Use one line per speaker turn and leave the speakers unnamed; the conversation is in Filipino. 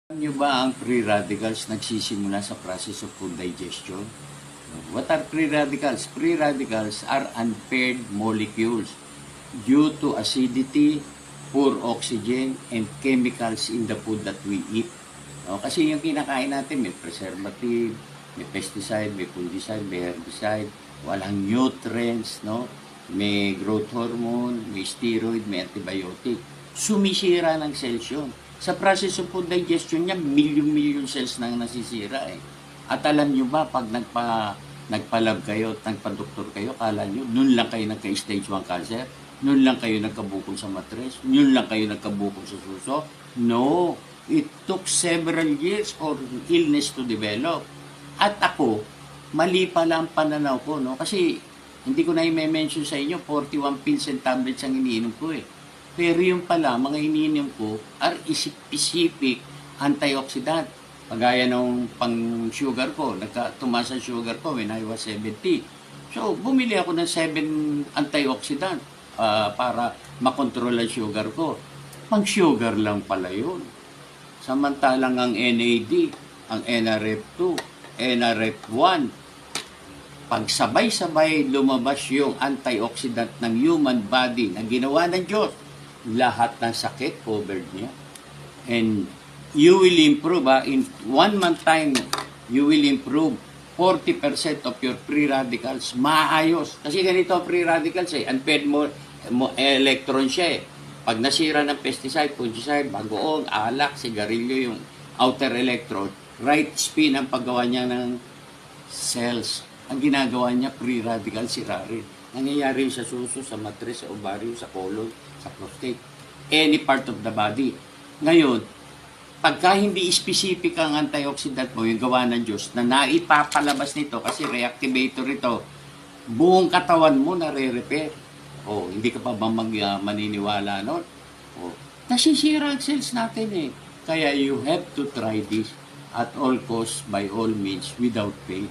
Alam nyo ba ang free radicals nagsisimula sa process of food digestion? What are free radicals? Free radicals are unpaired molecules due to acidity, poor oxygen, and chemicals in the food that we eat. Kasi yung kinakain natin, may preservative, may pesticide, may fungicide, may herbicide, walang nutrients, no? May growth hormone, may steroid, may antibiotic. Sumisira ng cells yun. Sa process of food digestion niya, million cells nang nasisira eh. At alam nyo ba, pag nagpa-lab kayo at nagpa-doktor kayo, kala nyo, nun lang kayo nagka-stage 1 cancer? Nun lang kayo nagkabukol sa matres? Nun lang kayo nagkabukol sa suso? No! It took several years for illness to develop. At ako, mali pala ang pananaw ko, no? Kasi hindi ko na i-mention sa inyo, 41 pills and tablets ang iniinom ko eh. Pero yung pala, mga iniinom ko are specific antioxidant. Pagaya nung pang-sugar ko, tumaas ang sugar ko when I was 70. So, bumili ako ng 7 antioxidant para makontrol ang sugar ko. Pang-sugar lang pala yun. Samantalang ang NAD, ang NRF2, NRF1, pag sabay-sabay lumabas yung antioxidant ng human body na ginawa ng Diyos, lahat ng sakit covered niya. And you will improve, in 1 month time, you will improve 40% of your free radicals. Maayos. Kasi ganito ang free radicals eh. Unpaired electron siya eh. Pag nasira ng pesticide, fungicide, bagoong, alak, sigarilyo, yung outer electron, right spin ang paggawa niya ng cells. Ang ginagawa niya, free radical sira rin. Nangyayari sa suso, sa matres, sa ovaryo, sa colon, sa prostate, any part of the body. Ngayon, pagka hindi specific ang antioxidant mo, yung gawa ng Diyos, na naipapalabas nito, kasi reactivator ito, buong katawan mo nare-repair. Hindi ka pa ba maniniwala nun? Nasisira ang cells natin eh. Kaya you have to try this at all costs, by all means, without pain.